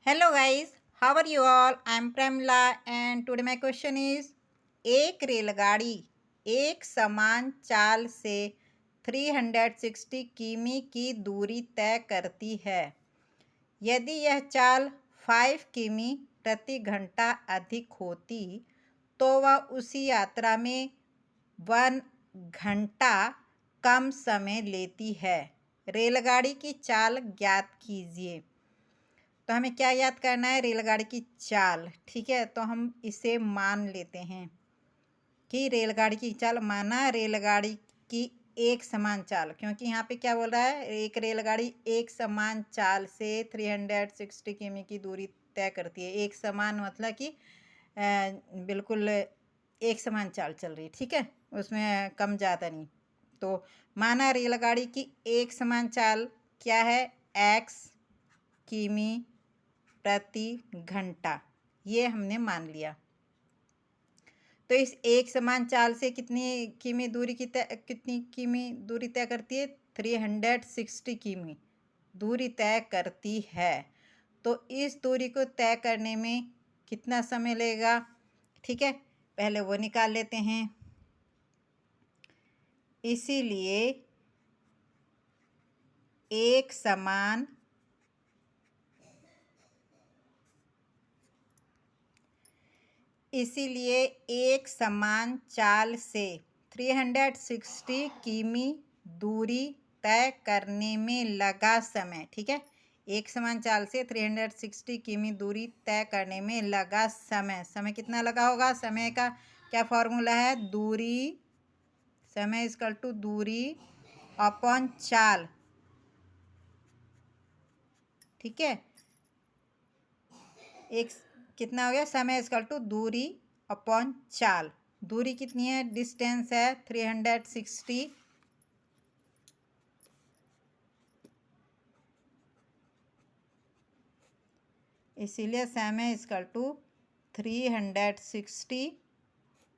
Hello guys, how are you all? I am Pramila and today my question is एक रेलगाड़ी एक समान चाल से 360 किमी की दूरी तय करती है। यदि यह चाल 5 किमी प्रति घंटा अधिक होती तो वह उसी यात्रा में 1 घंटा कम समय लेती है। रेलगाड़ी की चाल ज्ञात कीजिए। तो हमें क्या याद करना है? रेलगाड़ी की चाल। ठीक है, तो हम इसे मान लेते हैं कि रेलगाड़ी की चाल माना रेलगाड़ी की एक समान चाल, क्योंकि यहाँ पे क्या बोल रहा है? एक रेलगाड़ी एक समान चाल से 360 किमी की दूरी तय करती है। एक समान मतलब कि बिल्कुल एक समान चाल चल रही है। ठीक है, उसमें कम ज़्यादा नहीं। तो माना रेलगाड़ी की एक समान चाल क्या है? x किमी प्रति घंटा, ये हमने मान लिया। तो इस एक समान चाल से कितनी किमी दूरी तय करती है? 360 किमी दूरी तय करती है। तो इस दूरी को तय करने में कितना समय लगेगा? ठीक है, पहले वो निकाल लेते हैं। इसीलिए एक समान चाल से 360 किमी दूरी तय करने में लगा समय। ठीक है, एक समान चाल से 360 किमी दूरी तय करने में लगा समय कितना लगा होगा? समय का क्या फॉर्मूला है? दूरी, समय इक्वल टू दूरी अपॉन चाल। ठीक है, एक कितना हो गया? समय इक्वल टू दूरी अपॉन चाल। दूरी कितनी है? डिस्टेंस है 360, इसीलिए समय इक्वल टू 360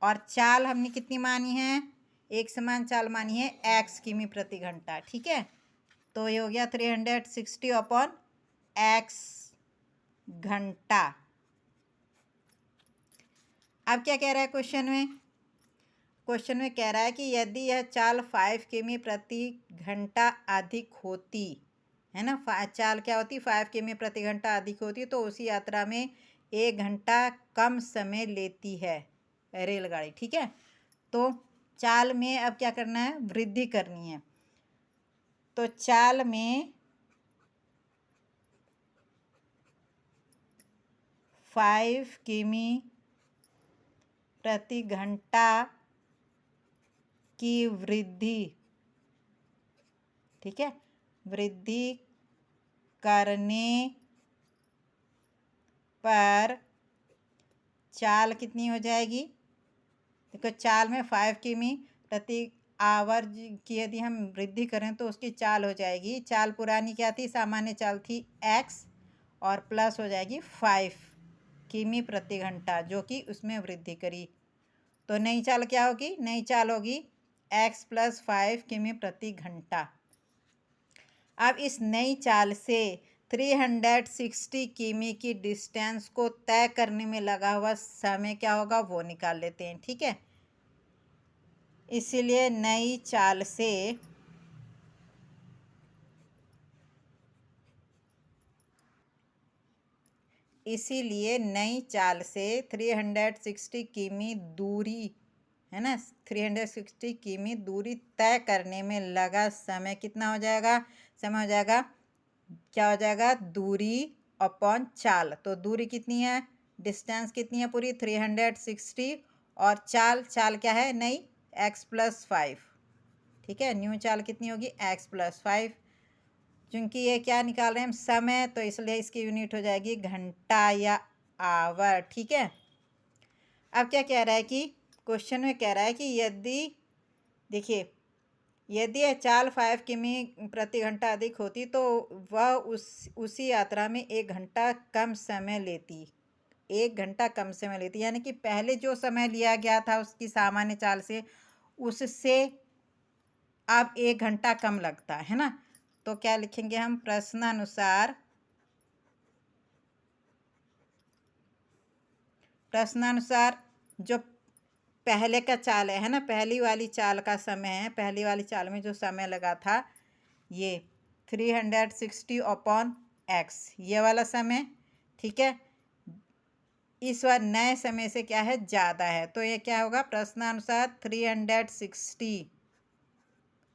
और चाल हमने कितनी मानी है? एक समान चाल मानी है x किमी प्रति घंटा। ठीक है, तो ये हो गया 360 अपॉन x घंटा। अब क्या कह रहा है क्वेश्चन में? क्वेश्चन में कह रहा है कि यदि यह चाल 5 किमी प्रति घंटा अधिक होती है ना, चाल क्या होती? 5 किमी प्रति घंटा अधिक होती तो उसी यात्रा में 1 घंटा कम समय लेती है रेलगाड़ी। ठीक है, तो चाल में अब क्या करना है? वृद्धि करनी है। तो चाल में 5 किमी प्रति घंटा की वृद्धि, ठीक है, वृद्धि करने पर चाल कितनी हो जाएगी? देखो, चाल में 5 किमी प्रति आवर की यदि हम वृद्धि करें तो उसकी चाल हो जाएगी, चाल पुरानी क्या थी? सामान्य चाल थी x, और प्लस हो जाएगी 5 किमी प्रति घंटा, जो कि उसमें वृद्धि करी। तो नई चाल क्या होगी? नई चाल होगी x प्लस 5 किमी प्रति घंटा। अब इस नई चाल से 360 किमी की डिस्टेंस को तय करने में लगा हुआ समय क्या होगा? वो निकाल लेते हैं। ठीक है, इसीलिए नई चाल से इसीलिए नई चाल से 360 किमी दूरी है ना, 360 किमी दूरी तय करने में लगा समय कितना हो जाएगा? समय हो जाएगा, क्या हो जाएगा? दूरी अपॉन चाल। तो दूरी कितनी है? डिस्टेंस कितनी है? पूरी 360, और चाल क्या है? नई x प्लस 5। ठीक है, न्यू चाल कितनी होगी? x plus 5। चूंकि ये क्या निकाल रहे हैं हम? समय, तो इसलिए इसकी यूनिट हो जाएगी घंटा या आवर। ठीक है, अब क्या कह रहा है कि क्वेश्चन में कह रहा है कि यदि, देखिए, यदि यह चाल 5 किमी प्रति घंटा अधिक होती तो वह उसी यात्रा में 1 घंटा कम समय लेती। 1 घंटा कम समय लेती, यानी कि पहले जो समय लिया गया था उसकी सामान्य चाल से, उससे अब 1 घंटा कम लगता है ना। तो क्या लिखेंगे हम? प्रश्नानुसार प्रश्नानुसार जो पहले का चाल है ना, पहली वाली चाल का समय है, पहली वाली चाल में जो समय लगा था ये 360 अपॉन एक्स, ये वाला समय, ठीक है। इस बार नए समय से क्या है, ज़्यादा है, तो ये क्या होगा, प्रश्नानुसार 360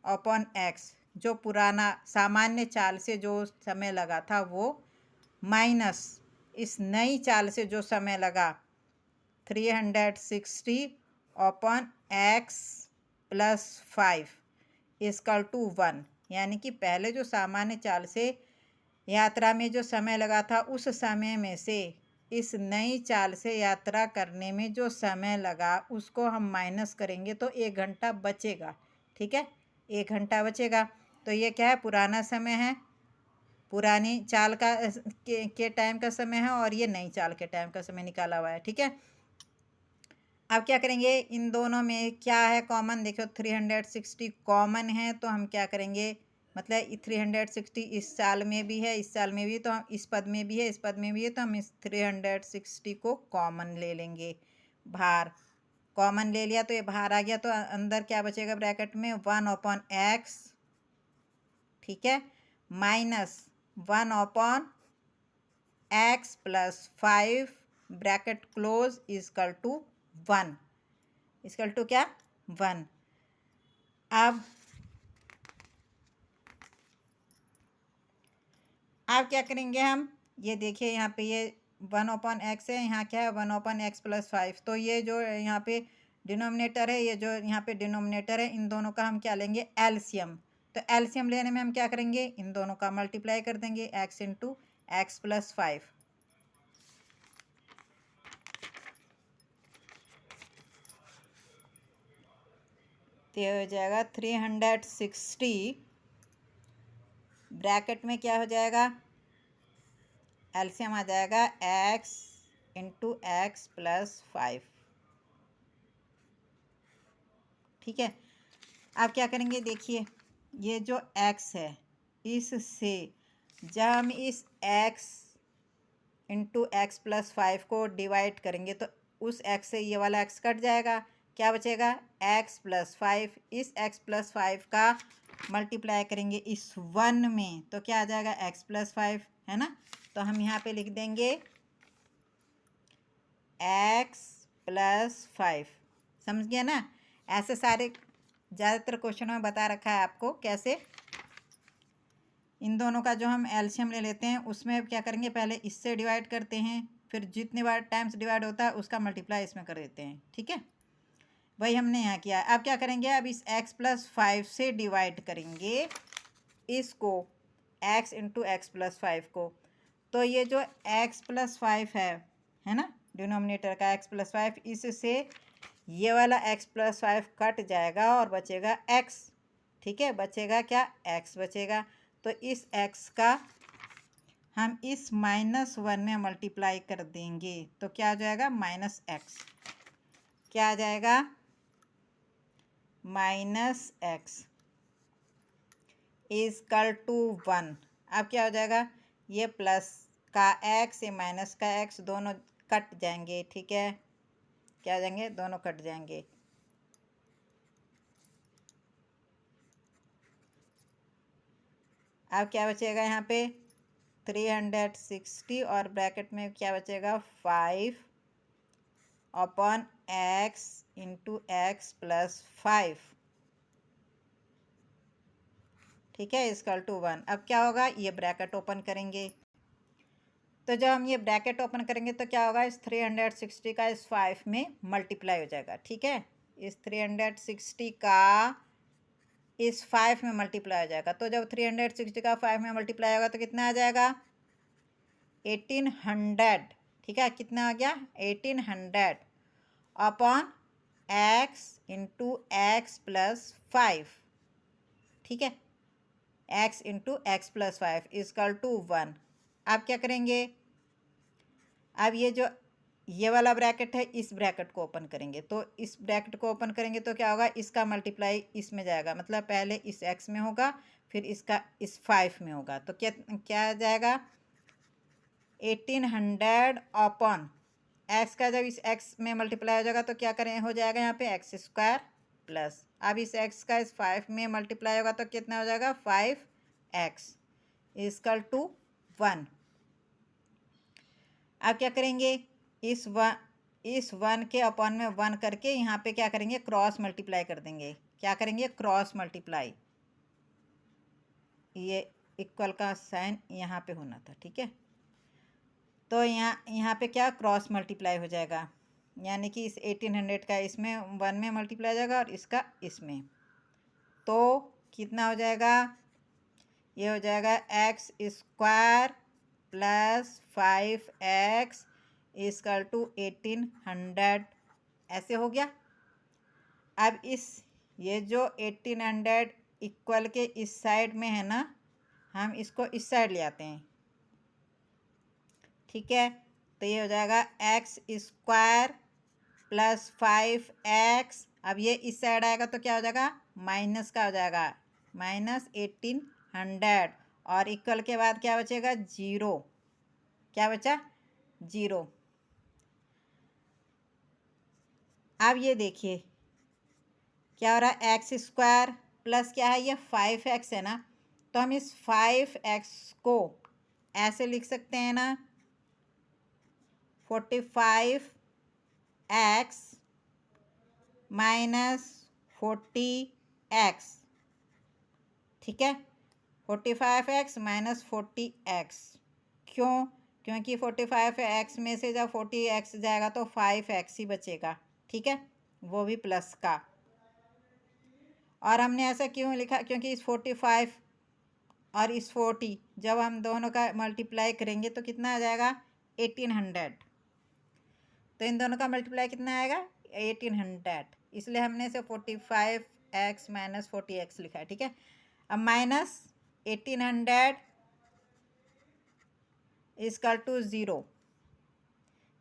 अपॉन एक्स, जो पुराना सामान्य चाल से जो समय लगा था वो, माइनस इस नई चाल से जो समय लगा 360 upon x plus 5 equal to 1। यानी कि पहले जो सामान्य चाल से यात्रा में जो समय लगा था उस समय में से इस नई चाल से यात्रा करने में जो समय लगा उसको हम माइनस करेंगे तो 1 घंटा बचेगा, ठीक है, 1 घंटा बचेगा। तो ये क्या है, पुराना समय है, पुरानी चाल का के टाइम का समय है, और ये नई चाल के टाइम का समय निकाला हुआ है, ठीक है। अब क्या करेंगे, इन दोनों में क्या है कॉमन, देखो 360 कॉमन है, तो हम क्या करेंगे, मतलब 360 इस साल में भी है, इस साल में भी, तो हम इस पद में भी है, इस पद में भी है, तो हम इस 360 को कॉमन ले लेंगे बाहर। कॉमन ले लिया तो ये बाहर आ गया, तो अंदर क्या बचेगा ब्रैकेट में, 1 अपॉन एक्स, ठीक है, minus 1 upon x plus 5 bracket close is equal to 1, is equal to क्या, 1। अब क्या करेंगे हम, ये देखिए यहाँ पे ये 1 अपॉन एक्स है, यहाँ क्या है 1 अपॉन एक्स प्लस 5, तो ये जो यहाँ पे डिनोमिनेटर है, ये जो यहाँ पे डिनोमिनेटर है, इन दोनों का हम क्या लेंगे, एलसीएम। तो एलसीएम लेने में हम क्या करेंगे, इन दोनों का मल्टीप्लाई कर देंगे, एक्स इंटू एक्स प्लस 5, तो ये हो जाएगा 360 ब्रैकेट में क्या हो जाएगा, एलसीएम आ जाएगा एक्स इंटू एक्स प्लस 5, ठीक है। अब क्या करेंगे, देखिए ये जो x है इससे जब हम इस x इंटू एक्स प्लस 5 को डिवाइड करेंगे तो उस x से ये वाला x कट जाएगा, क्या बचेगा, x प्लस 5, इस x प्लस 5 का मल्टीप्लाई करेंगे इस 1 में तो क्या आ जाएगा, x प्लस 5, है ना। तो हम यहाँ पे लिख देंगे x प्लस 5, समझ गया ना। ऐसे सारे ज़्यादातर क्वेश्चनों में बता रखा है आपको कैसे। इन दोनों का जो हम एलसीएम ले लेते हैं उसमें क्या करेंगे, पहले इससे डिवाइड करते हैं, फिर जितने बार टाइम्स डिवाइड होता है उसका मल्टीप्लाई इसमें कर देते हैं, ठीक है। वही हमने यहाँ किया। अब क्या करेंगे, अब इस x प्लस 5 से डिवाइड करेंगे इसको, x इंटू एक्स प्लस 5 को, तो ये जो x प्लस 5 है ना, डिनोमिनेटर का x प्लस 5, इससे ये वाला x प्लस 5 कट जाएगा और बचेगा x, ठीक है, बचेगा क्या, x बचेगा। तो इस x का हम इस -1 में मल्टीप्लाई कर देंगे तो क्या आ जाएगा, -x, क्या आ जाएगा, -x इजकल टू 1। अब क्या हो जाएगा, ये प्लस का x, ये माइनस का x, दोनों कट जाएंगे, ठीक है, क्या आ जाएंगे, दोनों कट जाएंगे। अब क्या बचेगा यहाँ पे 360 और ब्रैकेट में क्या बचेगा, 5 upon x into x plus 5, ठीक है, इजकल टू 1। अब क्या होगा, ये ब्रैकेट ओपन करेंगे, तो जब हम ये ब्रैकेट ओपन करेंगे तो क्या होगा, इस 360 का इस 5 में मल्टीप्लाई हो जाएगा, ठीक है, इस 360 का इस 5 में मल्टीप्लाई हो जाएगा। तो जब 360 का 5 में मल्टीप्लाई होगा तो कितना आ जाएगा, 1800, ठीक है, कितना आ गया, 1800 upon x into x plus 5, ठीक है, x into x plus 5 is equal to 1। अब क्या करेंगे, अब ये वाला ब्रैकेट है, इस ब्रैकेट को ओपन करेंगे, तो इस ब्रैकेट को ओपन करेंगे तो क्या होगा, इसका मल्टीप्लाई इसमें जाएगा, मतलब पहले इस x में होगा फिर इसका इस 5 में होगा, तो क्या क्या आ जाएगा, 1800 अपॉन एक्स का जब इस एक्स में मल्टीप्लाई हो जाएगा तो क्या करें, हो जाएगा यहाँ पे एक्स स्क्वायर प्लस, अब इस एक्स का इस 5 में मल्टीप्लाई होगा तो कितना हो जाएगा 5x इक्वल टू 1। अब क्या करेंगे, इस वन के अपॉन में 1 करके यहाँ पे क्या करेंगे, क्रॉस मल्टीप्लाई कर देंगे। क्या करेंगे, क्रॉस मल्टीप्लाई। ये इक्वल का साइन यहाँ पे होना था, ठीक है। तो यहाँ पे क्या क्रॉस मल्टीप्लाई हो जाएगा, यानी कि इस 1800 का इसमें 1 में मल्टीप्लाई हो जाएगा और इसका इसमें, तो कितना हो जाएगा, ये हो जाएगा x square plus 5x equal to 1800, ऐसे हो गया। अब ये जो 1800 इक्वल के इस साइड में है ना, हम इसको इस साइड ले आते हैं, ठीक है। तो ये हो जाएगा एक्स स्क्वायर प्लस 5x, अब ये इस साइड आएगा तो क्या हो जाएगा, माइनस का हो जाएगा, माइनस 1800, और इक्वल के बाद क्या बचेगा, 0। क्या बचा, 0। अब ये देखिए क्या हो रहा है, एक्स स्क्वायर प्लस क्या है, ये 5x है ना, तो हम इस 5x को ऐसे लिख सकते हैं ना, 45x माइनस 40x, ठीक है। 45x माइनस 40x, क्यों, क्योंकि 45x में से जब 40x जाएगा तो 5x ही बचेगा, ठीक है, वो भी प्लस का। और हमने ऐसा क्यों लिखा, क्योंकि इस 45 और इस 40 जब हम दोनों का मल्टीप्लाई करेंगे तो कितना आ जाएगा, 1800। तो इन दोनों का मल्टीप्लाई कितना आएगा, 1800, इसलिए हमने इसे 45x माइनस 40x लिखा है, ठीक है। अब माइनस 1800 इक्वल टू 0,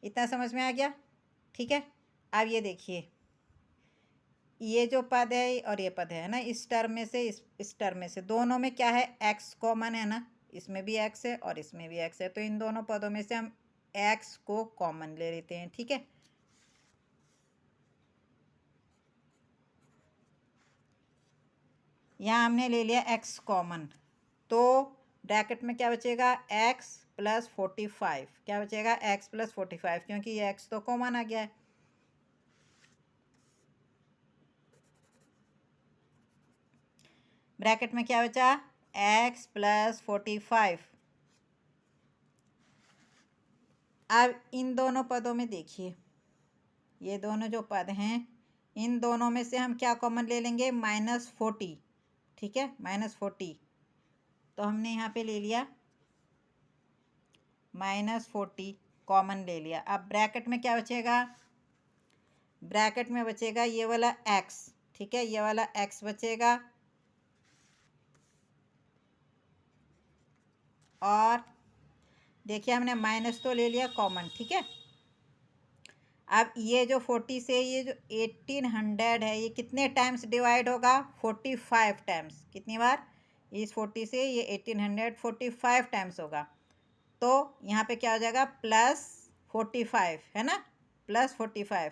इतना समझ में आ गया, ठीक है। अब ये देखिए, ये जो पद है और ये पद है ना, इस टर्म में से इस टर्म में से दोनों में क्या है, x कॉमन है ना, इसमें भी x है और इसमें भी x है, तो इन दोनों पदों में से हम x को कॉमन ले लेते हैं, ठीक है। यहाँ हमने ले लिया x कॉमन, तो ब्रैकेट में क्या बचेगा, x प्लस 45, क्या बचेगा, x प्लस 45, क्योंकि ये x तो कॉमन आ गया है। ब्रैकेट में क्या बचा, x प्लस 45। अब इन दोनों पदों में देखिए, ये दोनों जो पद हैं, इन दोनों में से हम क्या कॉमन ले लेंगे, -40, ठीक है, -40। तो हमने यहाँ पे ले लिया -40 कॉमन ले लिया। अब ब्रैकेट में क्या बचेगा, ब्रैकेट में बचेगा ये वाला x, ठीक है, ये वाला x बचेगा, और देखिए हमने माइनस तो ले लिया कॉमन, ठीक है। अब ये जो 40 से ये जो 1800 है, ये कितने टाइम्स डिवाइड होगा, 45 टाइम्स, कितनी बार, इस 40 से ये 1800 45 टाइम्स होगा, तो यहाँ पे क्या हो जाएगा, +45 है ना, +45,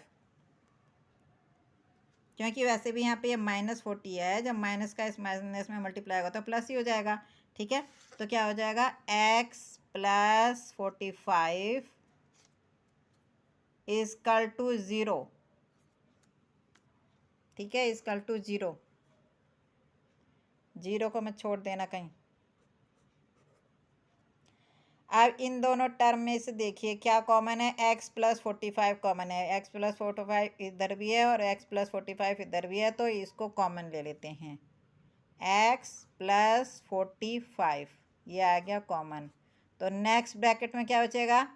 क्योंकि वैसे भी यहाँ पे ये -40 है, जब माइनस का इस माइनस में मल्टीप्लाई होगा तो प्लस ही हो जाएगा, ठीक है। तो क्या हो जाएगा, x प्लस 45 इक्वल टू 0, ठीक है, इक्वल टू 0, 0 को मत छोड़ देना कहीं। अब इन दोनों टर्म में से देखिए क्या कॉमन है, x प्लस 45 कॉमन है, x प्लस 45 इधर भी है और x प्लस 45 इधर भी है, तो इसको कॉमन ले लेते हैं, x प्लस 45, ये आ गया कॉमन। तो नेक्स्ट ब्रैकेट में क्या बचेगा,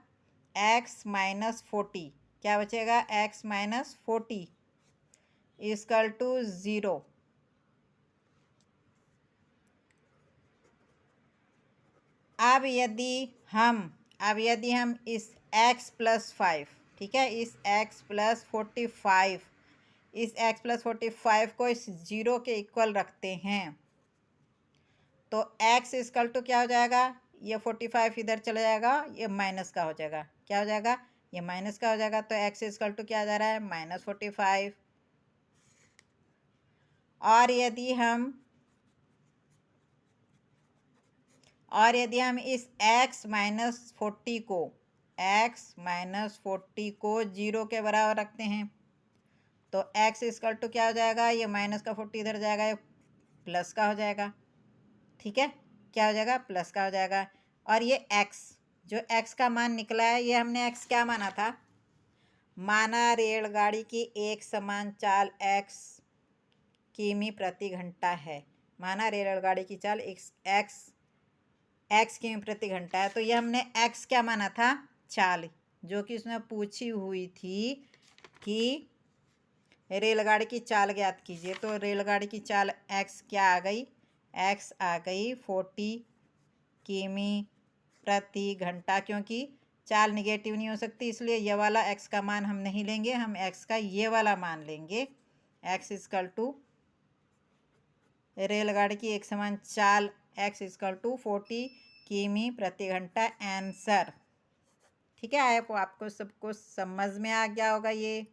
x माइनस 40, क्या बचेगा, x माइनस 40 इक्वल टू 0। अब यदि हम इस x प्लस 5, ठीक है, इस x प्लस 45, इस x प्लस 45 को इस 0 के इक्वल रखते हैं, तो x इक्वल टू क्या हो जाएगा, ये 45 इधर चला जाएगा, ये माइनस का हो जाएगा, क्या हो जाएगा, ये माइनस का हो जाएगा, तो एक्स इक्वल टू क्या आ जा रहा है, -45। और यदि हम इस x माइनस 40 को 0 के बराबर रखते हैं तो x इक्वल टू क्या हो जाएगा, ये माइनस का 40 इधर जाएगा, ये प्लस का हो जाएगा। ठीक है, क्या हो जाएगा, प्लस का हो जाएगा। और ये x, जो x का मान निकला है, ये हमने x क्या माना था, माना रेलगाड़ी की एक समान चाल x किमी प्रति घंटा है। माना रेलगाड़ी की चाल x किमी प्रति घंटा है। तो ये हमने x क्या माना था, चाल, जो कि उसने पूछी हुई थी कि रेलगाड़ी की चाल ज्ञात कीजिए। तो रेलगाड़ी की चाल x क्या आ गई, x आ गई 40 किमी प्रति घंटा, क्योंकि चाल निगेटिव नहीं हो सकती, इसलिए ये वाला x का मान हम नहीं लेंगे, हम x का ये वाला मान लेंगे। x इक्वल टू रेलगाड़ी की एक समान चाल x इक्वल टू 40 किमी प्रति घंटा, आंसर। ठीक है, आपको सबको समझ में आ गया होगा ये।